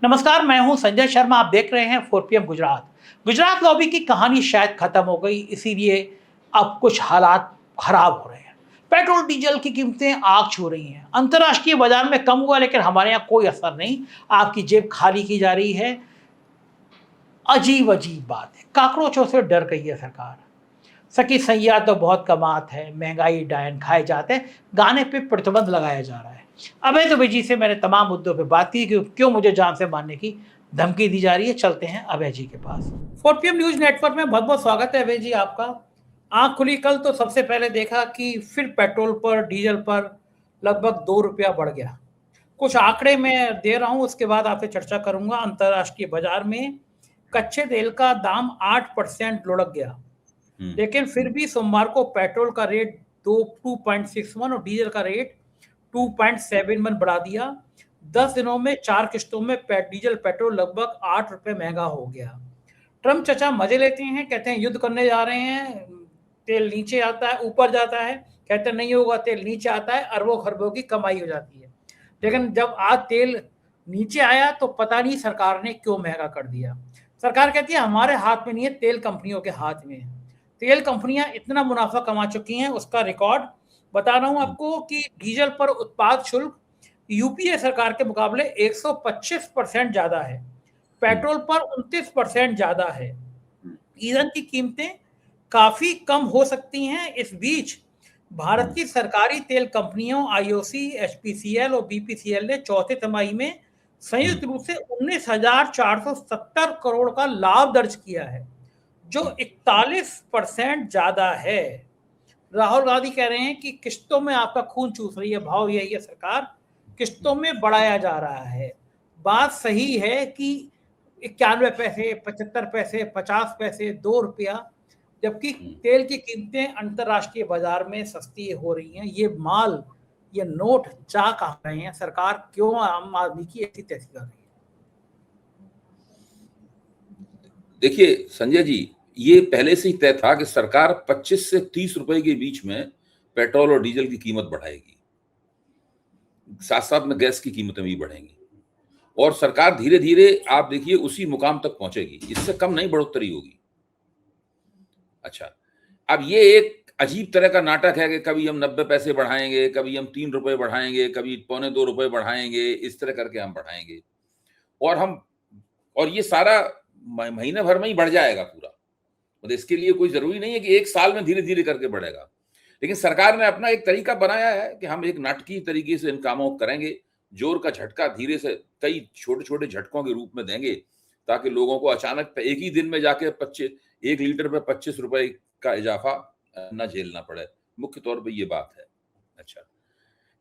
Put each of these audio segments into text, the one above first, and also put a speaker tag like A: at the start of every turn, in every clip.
A: नमस्कार, मैं हूं संजय शर्मा। आप देख रहे हैं 4 PM गुजरात। गुजरात लॉबी की कहानी शायद खत्म हो गई, इसीलिए अब कुछ हालात खराब हो रहे हैं। पेट्रोल डीजल की कीमतें आग छू रही हैं। अंतर्राष्ट्रीय बाजार में कम हुआ, लेकिन हमारे यहाँ कोई असर नहीं। आपकी जेब खाली की जा रही है। अजीब अजीब बात है। काकरोचों से डर गई है सरकार। सकी सैया तो बहुत कमात है, महंगाई डायन खाए जाते हैं, गाने पे प्रतिबंध लगाया जा रहा है। अभय दुबे जी से मैंने तमाम मुद्दों पे बात की कि क्यों मुझे जान से मारने की धमकी दी जा रही है। चलते हैं अभय जी के पास। 4 PM न्यूज नेटवर्क में बहुत बहुत स्वागत है अभय जी आपका। आंख खुली कल तो सबसे पहले देखा कि फिर पेट्रोल पर डीजल पर लगभग 2 रुपया बढ़ गया। कुछ आंकड़े मैं दे रहा हूं, उसके बाद आपसे चर्चा करूंगा। अंतर्राष्ट्रीय बाजार में कच्चे तेल का दाम 8% लुढ़क गया, लेकिन फिर भी सोमवार को पेट्रोल का रेट 2.61 और डीजल का रेट 2.71 बढ़ा दिया। 10 दिनों में 4 किश्तों में डीजल पेट्रोल लगभग 8 रुपए महंगा हो गया। ट्रम्प चचा मजे लेते हैं, कहते हैं युद्ध करने जा रहे हैं, तेल नीचे आता है ऊपर जाता है, कहते नहीं होगा, तेल नीचे आता है, अरबों खरबों की कमाई हो जाती है। लेकिन जब आज तेल नीचे आया तो पता नहीं सरकार ने क्यों महंगा कर दिया। सरकार कहती है हमारे हाथ में नहीं है, तेल कंपनियों के हाथ में है। तेल कंपनियां इतना मुनाफा कमा चुकी हैं, उसका रिकॉर्ड बता रहा हूं आपको कि डीजल पर उत्पाद शुल्क यूपीए सरकार के मुकाबले 125% ज्यादा है, पेट्रोल पर 29% ज्यादा है। ईंधन की कीमतें काफी कम हो सकती हैं। इस बीच भारत की सरकारी तेल कंपनियों आईओसी, एचपीसीएल और बीपीसीएल ने चौथे तिमाही में संयुक्त रूप से 19,470 करोड़ का लाभ दर्ज किया है, जो 41% ज्यादा है। राहुल गांधी कह रहे हैं कि किश्तों में आपका खून चूस रही है, भाव यही है, सरकार किश्तों में बढ़ाया जा रहा है। बात सही है कि 91 पैसे, 75 पैसे, 50 पैसे, 2 रुपया, जबकि तेल की कीमतें अंतर्राष्ट्रीय बाजार में सस्ती हो रही हैं। ये माल, ये नोट जा कहाँ रहे हैं? सरकार क्यों आम आदमी की ऐसी तैसी कर रही है?
B: देखिए संजय जी, ये पहले से ही तय था कि सरकार 25 से 30 रुपए के बीच में पेट्रोल और डीजल की कीमत बढ़ाएगी, साथ साथ में गैस की कीमतें भी बढ़ेंगी और सरकार धीरे धीरे आप देखिए उसी मुकाम तक पहुंचेगी, इससे कम नहीं बढ़ोतरी होगी। अच्छा, अब ये एक अजीब तरह का नाटक है कि कभी हम 90 पैसे बढ़ाएंगे, कभी हम 3 रुपए बढ़ाएंगे, कभी 2.25 बढ़ाएंगे, इस तरह करके हम बढ़ाएंगे और ये सारा महीने भर में ही बढ़ जाएगा पूरा। मतलब इसके लिए कोई जरूरी नहीं है कि एक साल में धीरे धीरे करके बढ़ेगा, लेकिन सरकार ने अपना एक तरीका बनाया है कि हम एक नाटकीय तरीके से इन कामों को करेंगे, जोर का झटका धीरे से कई छोटे छोटे झटकों के रूप में देंगे, ताकि लोगों को अचानक एक ही दिन में जाके 1 लीटर पे 25 रुपए का इजाफा न झेलना पड़े। मुख्य तौर पर ये बात है। अच्छा,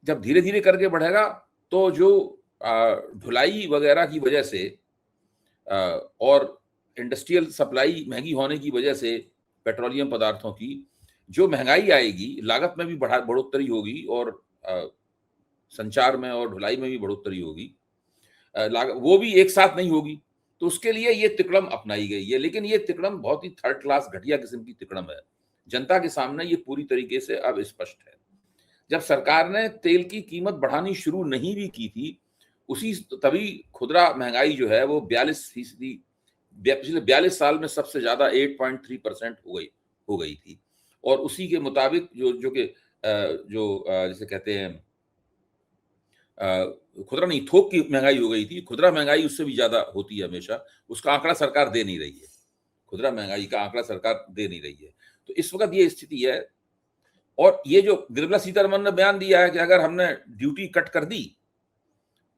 B: जब धीरे धीरे करके बढ़ेगा तो जो ढुलाई वगैरह की वजह से और इंडस्ट्रियल सप्लाई महंगी होने की वजह से पेट्रोलियम पदार्थों की जो महंगाई आएगी, लागत में भी बढ़ोतरी होगी और संचार में और ढुलाई में भी बढ़ोतरी होगी। वो भी एक साथ नहीं होगी, तो उसके लिए ये तिकड़म अपनाई गई है, लेकिन ये तिकड़म बहुत ही थर्ड क्लास घटिया किस्म की तिकड़म है। जनता के सामने ये पूरी तरीके से अब स्पष्ट है। जब सरकार ने तेल की कीमत बढ़ानी शुरू नहीं भी की थी, तभी खुदरा महंगाई जो है वो 42%, पिछले 42 साल में सबसे ज्यादा 8.3% हो गई थी। और उसी के मुताबिक जैसे कहते हैं खुदरा नहीं, थोक की महंगाई हो गई थी। खुदरा महंगाई उससे भी ज्यादा होती है हमेशा, उसका आंकड़ा सरकार दे नहीं रही है। खुदरा महंगाई का आंकड़ा सरकार दे नहीं रही है। तो इस वक्त ये स्थिति है। और ये जो निर्मला सीतारमन ने बयान दिया है कि अगर हमने ड्यूटी कट कर दी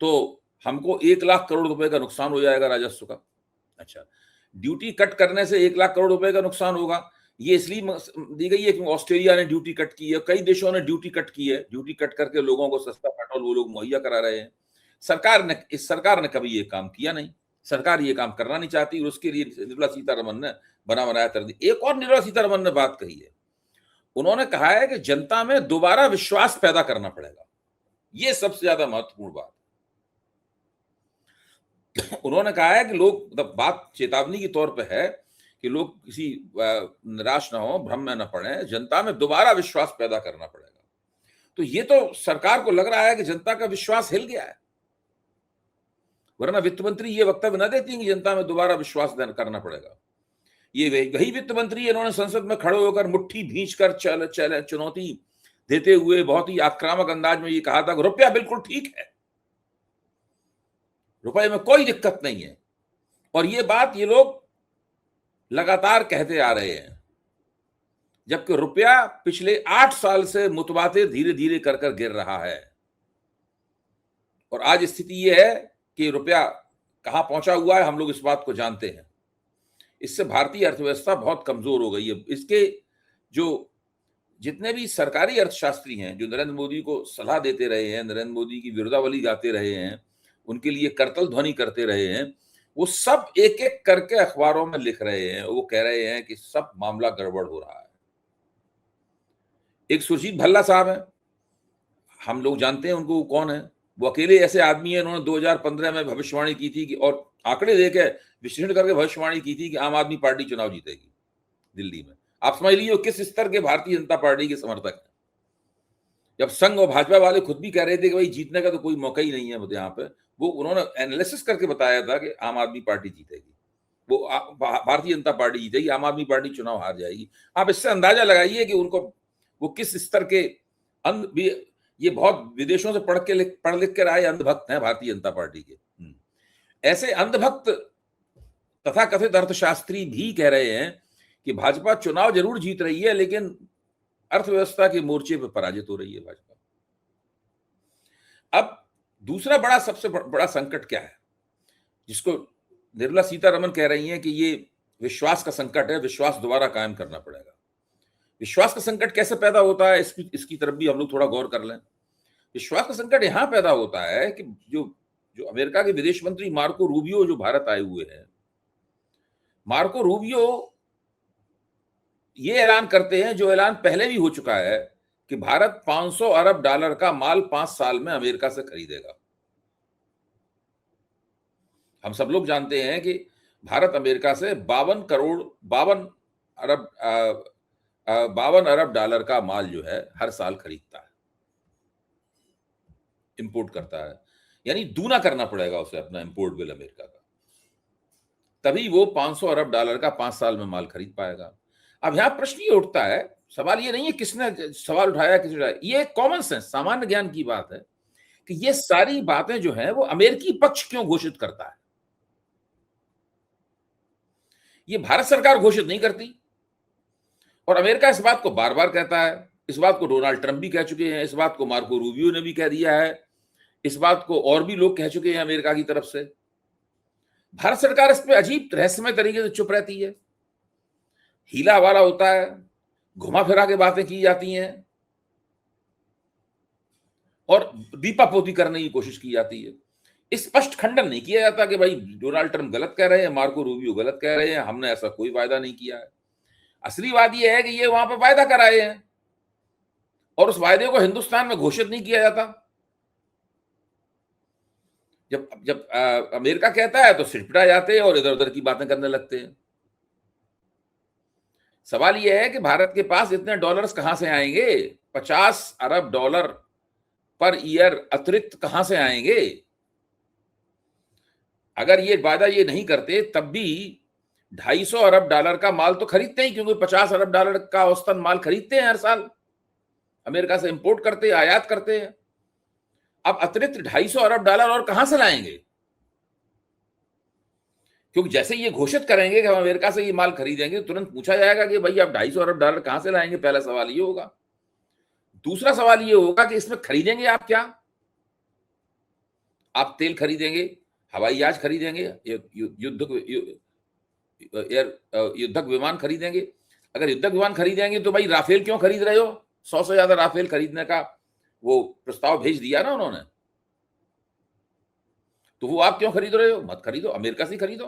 B: तो हमको 1 लाख करोड़ रुपए का नुकसान हो जाएगा राजस्व का। अच्छा, ड्यूटी कट करने से 1 लाख करोड़ रुपए का नुकसान होगा, ये इसलिए दी गई है कि ऑस्ट्रेलिया ने ड्यूटी कट की है, कई देशों ने ड्यूटी कट की है। ड्यूटी कट करके लोगों को सस्ता पेट्रोल वो लोग मुहैया करा रहे हैं। सरकार ने कभी ये काम किया नहीं। सरकार ये काम करना नहीं चाहती और उसके लिए निर्मला सीतारमन ने बना बनाया कर दी। एक और निर्मला सीतारमन ने बात कही है, उन्होंने कहा है कि जनता में दोबारा विश्वास पैदा करना पड़ेगा। ये सबसे ज्यादा महत्वपूर्ण बात। उन्होंने कहा है कि लोग, मतलब बात चेतावनी के तौर पे है कि लोग किसी निराश ना हो, भ्रम में न पड़े, जनता में दोबारा विश्वास पैदा करना पड़ेगा। तो ये तो सरकार को लग रहा है कि जनता का विश्वास हिल गया है। वरना वित्त मंत्री ये वक्तव्य न देती कि जनता में दोबारा विश्वास करना पड़ेगा। ये वही वित्त मंत्री इन्होंने संसद में खड़े होकर मुट्ठी भींच कर चुनौती देते हुए बहुत ही आक्रामक अंदाज में ये कहा था कि रुपया बिल्कुल ठीक है, रुपये में कोई दिक्कत नहीं है। और ये बात ये लोग लगातार कहते आ रहे हैं, जबकि रुपया पिछले 8 साल से मुतवातिर धीरे धीरे कर कर गिर रहा है। और आज स्थिति यह है कि रुपया कहां पहुंचा हुआ है, हम लोग इस बात को जानते हैं। इससे भारतीय अर्थव्यवस्था बहुत कमजोर हो गई है। इसके जो जितने भी सरकारी अर्थशास्त्री हैं जो नरेंद्र मोदी को सलाह देते रहे हैं, नरेंद्र मोदी की विरोधावली गाते रहे हैं, उनके लिए करतल ध्वनि करते रहे हैं, वो सब एक एक करके अखबारों में लिख रहे हैं। वो कह रहे हैं कि सब मामला गड़बड़ हो रहा है। एक सुरजीत भल्ला साहब हैं, हम लोग जानते हैं उनको, वो कौन है। वो अकेले ऐसे आदमी है, उन्होंने 2015 में भविष्यवाणी की थी कि, और आंकड़े देके विश्लेषण करके भविष्यवाणी की थी कि आम आदमी पार्टी चुनाव जीतेगी दिल्ली में। आप समझ लीजिए किस स्तर के भारतीय जनता पार्टी के समर्थक हैं। जब संघ और भाजपा वाले खुद भी कह रहे थे कि भाई जीतने का तो कोई मौका ही नहीं है मुझे यहाँ पे, वो उन्होंने एनालिसिस करके बताया था कि आम आदमी पार्टी जीतेगी, वो भारतीय जनता पार्टी जीतेगी, आम आदमी पार्टी चुनाव हार जाएगी। आप इससे अंदाजा लगाइए कि उनको वो किस स्तर के ये बहुत विदेशों से पढ़ लिख कर आए अंधभक्त हैं भारतीय जनता पार्टी के। ऐसे अंधभक्त तथाकथित अर्थशास्त्री भी कह रहे हैं कि भाजपा चुनाव जरूर जीत रही है, लेकिन अर्थव्यवस्था के मोर्चे पर पराजित हो रही है भाजपा। अब दूसरा सबसे बड़ा संकट क्या है, जिसको निर्मला सीतारमण कह रही हैं कि ये विश्वास का संकट है, विश्वास दोबारा कायम करना पड़ेगा। विश्वास का संकट कैसे पैदा होता है, इसकी तरफ भी हम लोग थोड़ा गौर कर लें। विश्वास का संकट यहां पैदा होता है कि जो अमेरिका के विदेश मंत्री मार्को रूबियो जो भारत आए हुए हैं, मार्को रूबियो ये ऐलान करते हैं, जो ऐलान पहले भी हो चुका है, कि भारत $500 अरब का माल 5 साल में अमेरिका से खरीदेगा। हम सब लोग जानते हैं कि भारत अमेरिका से 52 अरब डॉलर का माल जो है हर साल खरीदता है, इंपोर्ट करता है। यानी दूना करना पड़ेगा उसे अपना इंपोर्ट बिल अमेरिका का, तभी वो $500 अरब का 5 साल में माल खरीद पाएगा। अब यहां प्रश्न ये उठता है, सवाल ये नहीं है किसने सवाल उठाया, किसने उठाया, ये कॉमन सेंस सामान्य ज्ञान की बात है कि ये सारी बातें जो हैं वो अमेरिकी पक्ष क्यों घोषित करता है। ये भारत सरकार घोषित नहीं करती, और अमेरिका इस बात को बार बार कहता है। इस बात को डोनाल्ड ट्रंप भी कह चुके हैं, इस बात को मार्को रूबियो ने भी कह दिया है, इस बात को और भी लोग कह चुके हैं अमेरिका की तरफ से। भारत सरकार इस पे अजीब रहस्यमय तरीके से चुप रहती है, हीला वाला होता है, घुमा फिरा के बातें की जाती हैं और दीपापोती करने की कोशिश की जाती है। स्पष्ट खंडन नहीं किया जाता कि भाई डोनाल्ड ट्रंप गलत कह रहे हैं, मार्को रूबियो गलत कह रहे हैं, हमने ऐसा कोई वायदा नहीं किया है। असली बात यह है कि ये वहां पर वायदा कराए हैं और उस वायदे को हिंदुस्तान में घोषित नहीं किया जाता। जब अमेरिका कहता है तो सिटपिटा जाते हैं और इधर उधर की बातें करने लगते हैं। सवाल यह है कि भारत के पास इतने डॉलर्स कहां से आएंगे, $50 अरब पर ईयर अतिरिक्त कहां से आएंगे। अगर ये वायदा ये नहीं करते तब भी $250 अरब का माल तो खरीदते ही, क्योंकि $50 अरब का औसतन माल खरीदते हैं हर साल, अमेरिका से इंपोर्ट करते हैं, आयात करते हैं। अब अतिरिक्त $250 अरब और कहां से लाएंगे, क्योंकि जैसे ये घोषित करेंगे कि हम अमेरिका से ये माल खरीदेंगे, तुरंत पूछा जाएगा कि भाई आप $250 अरब कहां से लाएंगे। पहला सवाल ये होगा। दूसरा सवाल ये होगा कि इसमें खरीदेंगे आप क्या। आप तेल खरीदेंगे, हवाई जहाज खरीदेंगे, युद्धक विमान खरीदेंगे। अगर युद्धक विमान खरीदेंगे तो भाई राफेल क्यों खरीद रहे हो, 100 से ज्यादा राफेल खरीदने का वो प्रस्ताव भेज दिया ना उन्होंने, तो वो आप क्यों खरीद रहे हो। मत खरीदो, अमेरिका से खरीदो,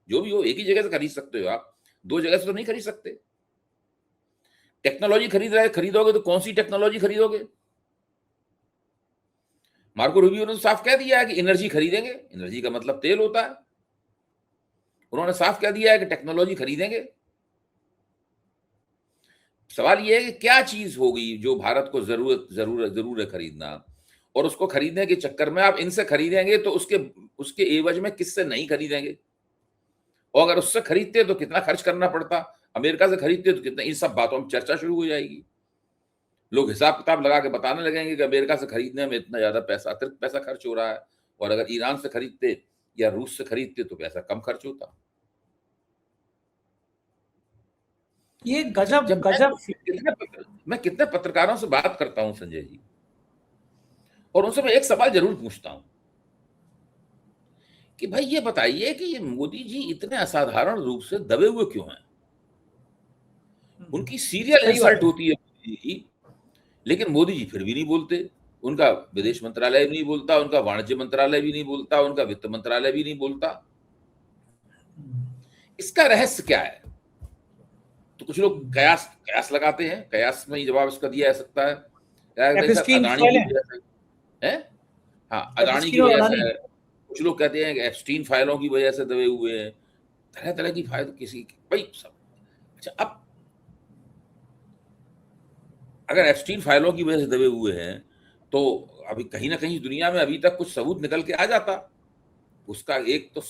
B: जो भी हो एक ही जगह से खरीद सकते हो आप, 2 जगह से तो नहीं खरीद सकते। टेक्नोलॉजी खरीदोगे तो कौन सी टेक्नोलॉजी खरीदोगे। मार्को रूबियो ने तो साफ कह दिया है कि एनर्जी खरीदेंगे, एनर्जी का मतलब तेल होता है। उन्होंने साफ कह दिया है कि टेक्नोलॉजी खरीदेंगे। सवाल यह है कि क्या चीज होगी जो भारत को जरूर है खरीदना, और उसको खरीदने के चक्कर में आप इनसे खरीदेंगे तो उसके एवज में किससे नहीं खरीदेंगे, और अगर उससे खरीदते तो कितना खर्च करना पड़ता, अमेरिका से खरीदते तो कितना, इन सब बातों में चर्चा शुरू हो जाएगी। लोग हिसाब किताब लगा के बताने लगेंगे कि अमेरिका से खरीदने में इतना ज्यादा पैसा, अतिरिक्त पैसा खर्च हो रहा है, और अगर ईरान से खरीदते या रूस से खरीदते तो पैसा कम खर्च होता।
A: ये गजब
B: जब
A: गजब।
B: मैं कितने पत्रकारों से बात करता हूं संजय जी, और उनसे मैं एक सवाल जरूर पूछता हूं कि भाई ये बताइए कि ये मोदी जी इतने असाधारण रूप से दबे हुए क्यों हैं? उनकी सीरियल
A: सही बात
B: इंसल्ट
A: है।
B: होती है मोदी जी की, लेकिन मोदी जी फिर भी नहीं बोलते, उनका विदेश मंत्रालय भी नहीं बोलता, उनका वाणिज्य मंत्रालय भी नहीं बोलता, उनका वित्त मंत्रालय भी नहीं बोलता। इसका रहस्य क्या है? तो कुछ लोग कयास कयास लगाते हैं, कयास में ही जवाब इसका दिया जा सकता है,
A: एप्स्टीन
B: अदानी की
A: फाइलें,
B: वजह से है। हाँ, अदानी की
A: एप्स्टीन और
B: वजह
A: अडानी।
B: से है। कुछ लोग कहते हैं कि एप्स्टीन फाइलों की वजह से दबे हुए हैं, तरह तरह की फाइल, किसी की भाई सब। अच्छा, अब अगर एप्स्टीन फाइलों की वजह से दबे हुए हैं तो अभी कहीं ना कहीं दुनिया में अभी तक कुछ सबूत निकल के आ जाता, उसका एक तो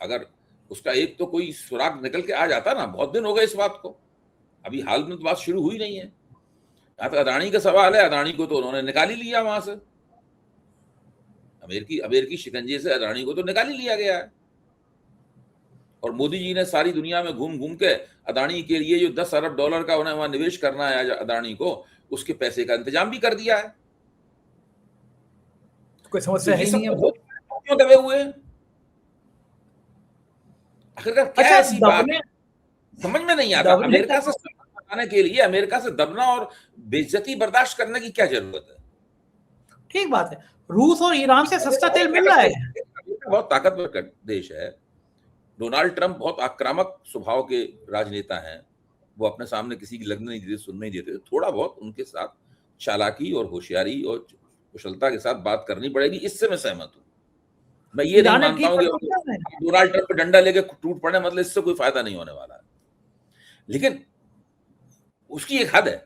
B: अगर उसका एक तो कोई सुराग निकल के आ जाता ना। बहुत दिन हो गए इस बात को, अभी हाल में तो बात शुरू हुई नहीं है। यहाँ तो अदानी का सवाल है, अदानी को तो उन्होंने निकाल ही लिया वहां से, अमेरिकी शिकंजे से अदानी को तो निकाल ही लिया गया है। और मोदी जी ने सारी दुनिया में घूम घूम के अदानी के लिए जो 10 अरब डॉलर का उन्हें वहां निवेश करना है अदानी को, उसके पैसे का इंतजाम भी कर दिया है।
A: कोई
B: तो
A: समस्या है
B: ये
A: ही
B: सब
A: नहीं है।
B: तो क्यों दबे हुए हैं? आखिरकार क्या
A: अच्छा,
B: ऐसी बात है, समझ में नहीं आता।
A: दबने का
B: अमेरिका से संबंध बनाने के लिए अमेरिका से दबना और बेइज्जती बर्दाश्त करने की क्या जरूरत है?
A: ठीक बात है, रूस और ईरान से सस्ता तेल मिल रहा है।
B: अमेरिका बहुत ताकतवर देश है। डोनाल्ड ट्रंप बहुत आक्रामक स्वभाव के राजनेता हैं, वो अपने सामने किसी की लगने नहीं देते, सुनने नहीं देते। थोड़ा बहुत उनके साथ चालाकी और होशियारी और कुशलता के साथ बात करनी पड़ेगी, इससे मैं सहमत हूं। मैं ये नहीं
A: ईरान ने
B: मानता
A: ठीक
B: हूं कि
A: कर दिया है।
B: डोनाल्ड ट्रंप पे डंडा लेके टूट पड़े, मतलब इससे कोई फायदा नहीं होने वाला है। लेकिन उसकी एक हद है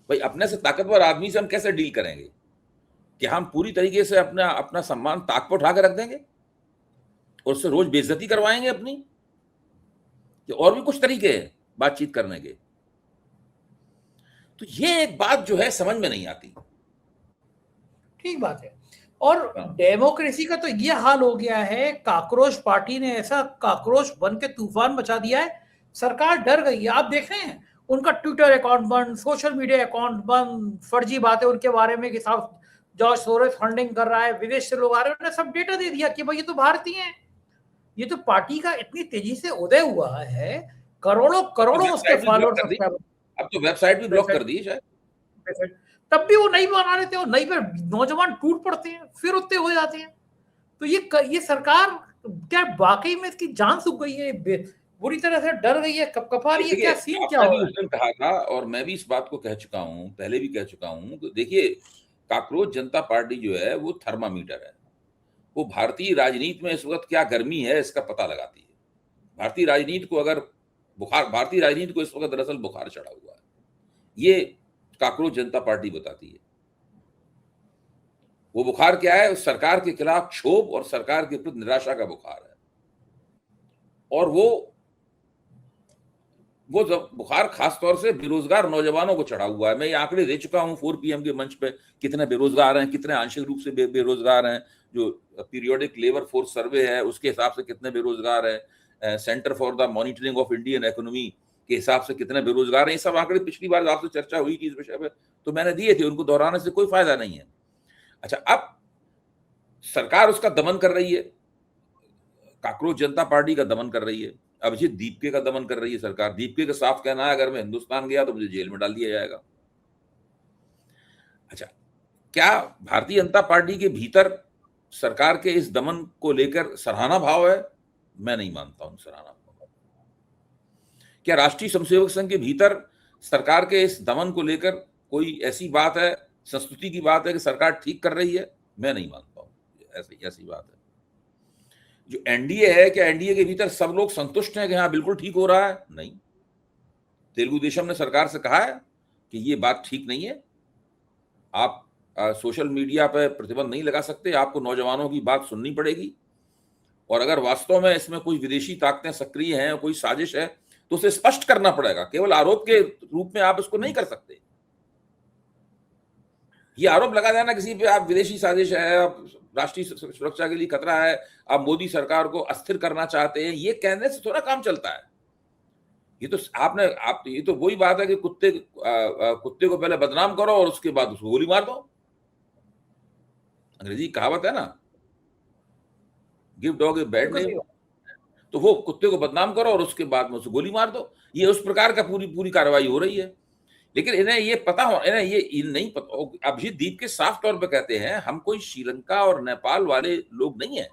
B: भाई, अपने से ताकतवर आदमी से हम कैसे डील करेंगे? कि हम पूरी तरीके से अपना अपना सम्मान ताक पर उठा के रख देंगे और उससे रोज बेइज्जती करवाएंगे अपनी? कि और भी कुछ तरीके हैं बातचीत करने के? तो ये एक बात जो है समझ में नहीं आती।
A: ठीक बात है। और डेमोक्रेसी का तो ये हाल हो गया है, काकरोच पार्टी ने ऐसा काकरोच बन के तूफान मचा दिया है, सरकार डर गई है। आप देख रहे हैं उनका ट्विटर अकाउंट बंद, सोशल मीडिया अकाउंट बंद, फर्जी बातें उनके बारे में कि साहब जॉर्ज सोरोस फंडिंग कर रहा है, विदेश से लोग आ रहे हैं। उन्होंने सब डेटा दे दिया कि भाई ये तो भारतीय हैं। ये तो पार्टी का इतनी तेजी से उदय हुआ है, करोड़ों करोड़ों उसके फॉलोअर सब्सक्राइबर।
B: अब तो वेबसाइट भी ब्लॉक कर दी शायद।
A: तब भी वो नहीं बना लेते, और नहीं पर नौजवान टूट पड़ते हैं, फिर उतने हो जाते हैं। तो ये सरकार क्या वाकई में इसकी जान सूख गई है, बुरी तरह से डर गई है, कपकपा रही है, क्या सीन क्या हो
B: आपने भी
A: रहा
B: उस दिन कहा था और मैं भी इस बात को कह चुका हूं, पहले भी कह चुका हूं, तो देखिए काकरोच जनता पार्टी जो है वो थर्मामीटर है। वो भारतीय राजनीति में इस वक्त क्या गर्मी है इसका पता लगाती है। भारतीय राजनीति को इस वक्त दरअसल बुखार चढ़ा हुआ है, ये काकरोच जनता पार्टी बताती है। वो बुखार क्या है? उस सरकार के खिलाफ क्षोभ और सरकार के प्रति निराशा का बुखार है। और वो बुखार खासतौर से बेरोजगार नौजवानों को चढ़ा हुआ है। मैं ये आंकड़े दे चुका हूं 4PM के मंच पे, कितने बेरोजगार हैं, कितने आंशिक रूप से बेरोजगार हैं। जो पीरियोडिक लेबर फोर्स सर्वे है उसके हिसाब से कितने बेरोजगार हैं, centre for the monitoring of Indian economy के हिसाब से कितने बेरोजगार हैं। ये सब आंकड़े पिछली बार आपसे चर्चा हुई थी इस विषय पे, तो मैंने दिए थे, उनको दोहराने से कोई फायदा नहीं है। अच्छा, अब सरकार उसका दमन कर रही है, काकरोच जनता पार्टी का दमन कर रही है, अभिजीत दीपके का दमन कर रही है सरकार। दीपके का साफ कहना है अगर मैं हिंदुस्तान गया तो मुझे जेल में डाल दिया जाएगा। अच्छा, क्या भारतीय जनता पार्टी के भीतर सरकार के इस दमन को लेकर सराहना भाव है? मैं नहीं मानता हूं सराहना भाव। क्या राष्ट्रीय स्वयंसेवक संघ के भीतर सरकार के इस दमन को लेकर कोई ऐसी बात है, संस्तुति की बात है कि सरकार ठीक कर रही है? मैं नहीं मानता हूं ऐसी बात है। जो एनडीए है, क्या एनडीए के भीतर सब लोग संतुष्ट हैं कि हाँ बिल्कुल ठीक हो रहा है? नहीं। तेलुगु देशम ने सरकार से कहा है कि ये बात ठीक नहीं है, आप सोशल मीडिया पर प्रतिबंध नहीं लगा सकते, आपको नौजवानों की बात सुननी पड़ेगी। और अगर वास्तव में इसमें कोई विदेशी ताकतें सक्रिय हैं, कोई साजिश है, तो उसे स्पष्ट करना पड़ेगा। केवल आरोप के रूप में आप इसको नहीं कर सकते। ये आरोप लगा देना किसी पे, आप विदेशी साजिश है, आप राष्ट्रीय सुरक्षा के लिए खतरा है, आप मोदी सरकार को अस्थिर करना चाहते हैं, ये कहने से थोड़ा काम चलता है। ये तो ये तो वही बात है कि कुत्ते को पहले बदनाम करो और उसके बाद उसको गोली मार दो। अंग्रेजी कहावत है ना, give dog a bad name. तो वो कुत्ते को बदनाम करो और उसके बाद में उसे गोली मार दो। ये उस प्रकार का पूरी कार्रवाई हो रही है। लेकिन इन्हें ये पता हो, इन्हें नहीं पता। अभिजीत दीप के साफ तौर पे कहते हैं, हम कोई श्रीलंका और नेपाल वाले लोग नहीं है।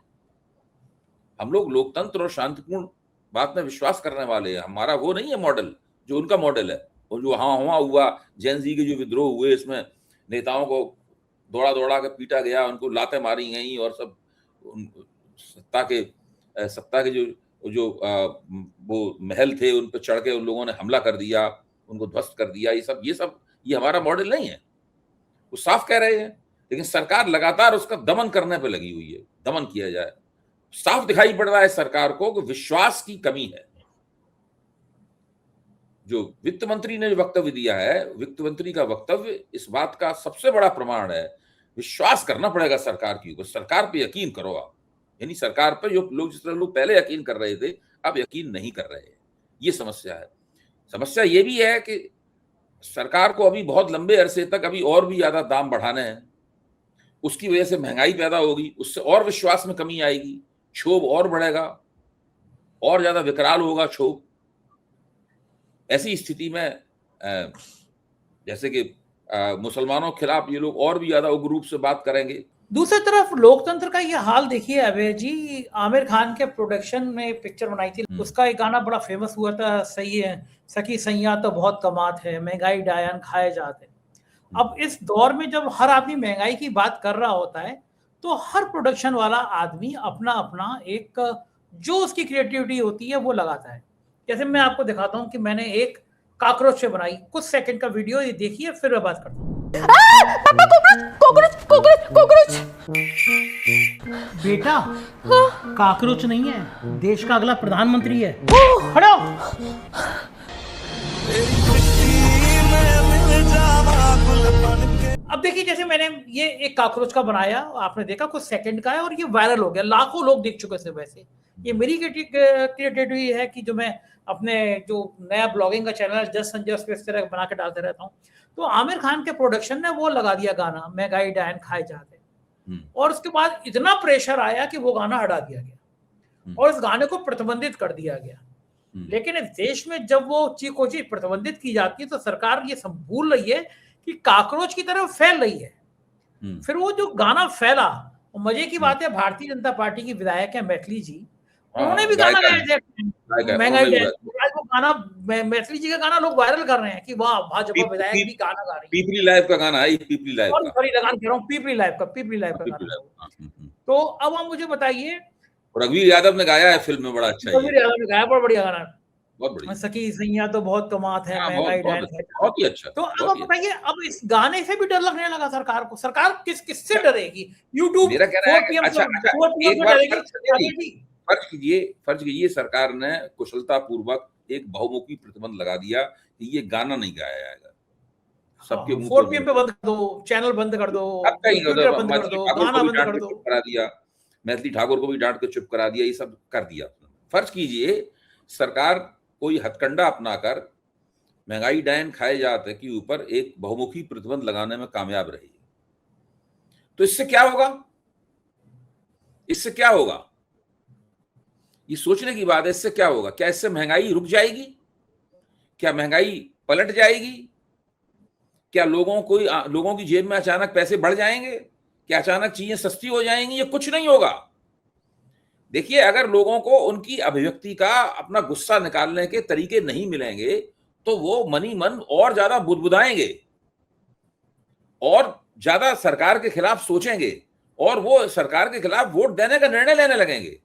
B: हम लोग लोकतंत्र और शांतिपूर्ण बात में विश्वास करने वाले हैं। हमारा वो नहीं है मॉडल जो उनका मॉडल है। और जो वहां हुआ जेन जी के जो विद्रोह हुए, इसमें नेताओं को दौड़ा के पीटा गया, उनको लातें मारी गई और सब सत्ता के जो वो महल थे उन पर चढ़ के उन लोगों ने हमला कर दिया, उनको ध्वस्त कर दिया। ये हमारा मॉडल नहीं है, वो साफ कह रहे हैं। लेकिन सरकार लगातार उसका दमन करने पे लगी हुई है, दमन किया जाए। साफ दिखाई पड़ रहा है सरकार को कि विश्वास की कमी है। जो वित्त मंत्री ने जो वक्तव्य दिया है, वित्त मंत्री का वक्तव्य इस बात का सबसे बड़ा प्रमाण है। विश्वास करना पड़ेगा सरकार के ऊपर, सरकार पे यकीन करो आप। यानी सरकार पर जो लोग, जिस तरह लोग पहले यकीन कर रहे थे, अब यकीन नहीं कर रहे हैं। ये समस्या है। समस्या ये भी है कि सरकार को अभी बहुत लंबे अरसे तक अभी और भी ज्यादा दाम बढ़ाने हैं। उसकी वजह से महंगाई पैदा होगी, उससे और विश्वास में कमी आएगी, क्षोभ और बढ़ेगा, और ज्यादा विकराल होगा क्षोभ। ऐसी स्थिति में जैसे कि मुसलमानों के खिलाफ ये लोग और भी ज्यादा उग्र रूप से बात करेंगे।
A: दूसरी तरफ लोकतंत्र का ये हाल देखिए अभय जी, आमिर खान के प्रोडक्शन में पिक्चर बनाई थी, उसका एक गाना बड़ा फेमस हुआ था, सही है सखी सैया तो बहुत कमात है, महंगाई डायन खाए जाते। अब इस दौर में जब हर आदमी महंगाई की बात कर रहा होता है, तो हर प्रोडक्शन वाला आदमी अपना अपना एक जो उसकी क्रिएटिविटी होती है वो लगाता है। जैसे मैं आपको दिखाता हूँ कि मैंने एक काकरोच से बनाई, कुछ सेकंड का वीडियो, ये देखिए, फिर मैं बात करता हूँ। बेटा, काकरोच नहीं है, देश का अगला प्रधानमंत्री है। खड़ो। अब देखिए, जैसे मैंने ये एक काकरोच का बनाया, आपने देखा कुछ सेकंड का है और ये वायरल हो गया, लाखों लोग देख चुके थे। वैसे ये मेरी क्रिएटिविटी है कि जो मैं अपने जो नया ब्लॉगिंग का चैनल है जस्ट संजय उस पे इस तरह बना के डालते रहता हूँ। तो आमिर खान के प्रोडक्शन ने वो लगा दिया गाना, महंगाई डायन खाए जाते, और उसके बाद इतना प्रेशर आया कि वो गाना हटा दिया गया और इस गाने को प्रतिबंधित कर दिया गया। लेकिन इस देश में जब वो चीज प्रतिबंधित की जाती है तो सरकार ये सब भूल रही है कि काकरोच की तरफ फैल रही है। फिर वो जो गाना फैला, मजे की बात है, भारतीय जनता पार्टी की विधायक है मैथिली जी, उन्होंने भी गाना गाया थे, महंगाई डायन। वो गाना, मैथिली जी का गाना लोग वायरल कर रहे हैं कि वाह, भाजपा विधायक भी गाना गा रही है।
B: पीपली लाइव का गाना है, पीपली लाइव का,
A: सॉरी लगान कह रहा हूँ, पीपली लाइव का गाना। तो अब आप मुझे बताइए,
B: रघुवीर यादव ने गाया है फिल्म में, बड़ा अच्छा है।
A: रघुवीर यादव ने गाया, बड़ा बढ़िया गाना,
B: बहुत बढ़िया।
A: सखी सैया तो बहुत कमात है, महंगाई डायन है,
B: बहुत ही अच्छा।
A: तो अब आप बताइए, अब इस गाने से भी डर लगने लगा सरकार को। सरकार किससे डरेगी? यूट्यूब
B: मेरा कहना है कि फर्ज कीजिए सरकार ने कुशलता पूर्वक एक बहुमुखी प्रतिबंध लगा दिया कि ये गाना नहीं गाया जाएगा। सबके मुंह
A: 4 PM पे बंद कर दो, चैनल बंद कर दो, ट्विटर बंद कर दो, गाना बंद कर दो,
B: करा दिया, मैथिली ठाकुर को भी डांट के चुप करा दिया, ये सब कर दिया। फर्ज कीजिए सरकार कोई हथकंडा अपनाकर महंगाई डायन खाए जाते के ऊपर एक बहुमुखी प्रतिबंध लगाने में कामयाब रही, तो इससे क्या होगा? इससे क्या होगा? ये सोचने की बात है। इससे क्या होगा? क्या इससे महंगाई रुक जाएगी? क्या महंगाई पलट जाएगी? क्या लोगों की जेब में अचानक पैसे बढ़ जाएंगे? क्या अचानक चीजें सस्ती हो जाएंगी? ये कुछ नहीं होगा। देखिए, अगर लोगों को उनकी अभिव्यक्ति का, अपना गुस्सा निकालने के तरीके नहीं मिलेंगे तो वो मनी मन और ज्यादा बुदबुदाएंगे और ज्यादा सरकार के खिलाफ सोचेंगे और वो सरकार के खिलाफ वोट देने का निर्णय लेने लगेंगे।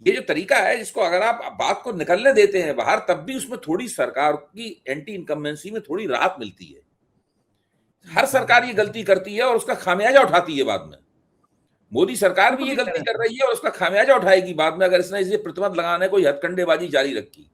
B: ये जो तरीका है, जिसको अगर आप बात को निकलने देते हैं बाहर, तब भी उसमें थोड़ी सरकार की एंटी इनकम्बेंसी में थोड़ी राहत मिलती है। हर सरकार ये गलती करती है और उसका खामियाजा उठाती है बाद में। मोदी सरकार भी ये गलती कर रही है और उसका खामियाजा उठाएगी बाद में, अगर इसने इसे प्रतिबंध लगाने को हथकंडेबाजी जारी रखी।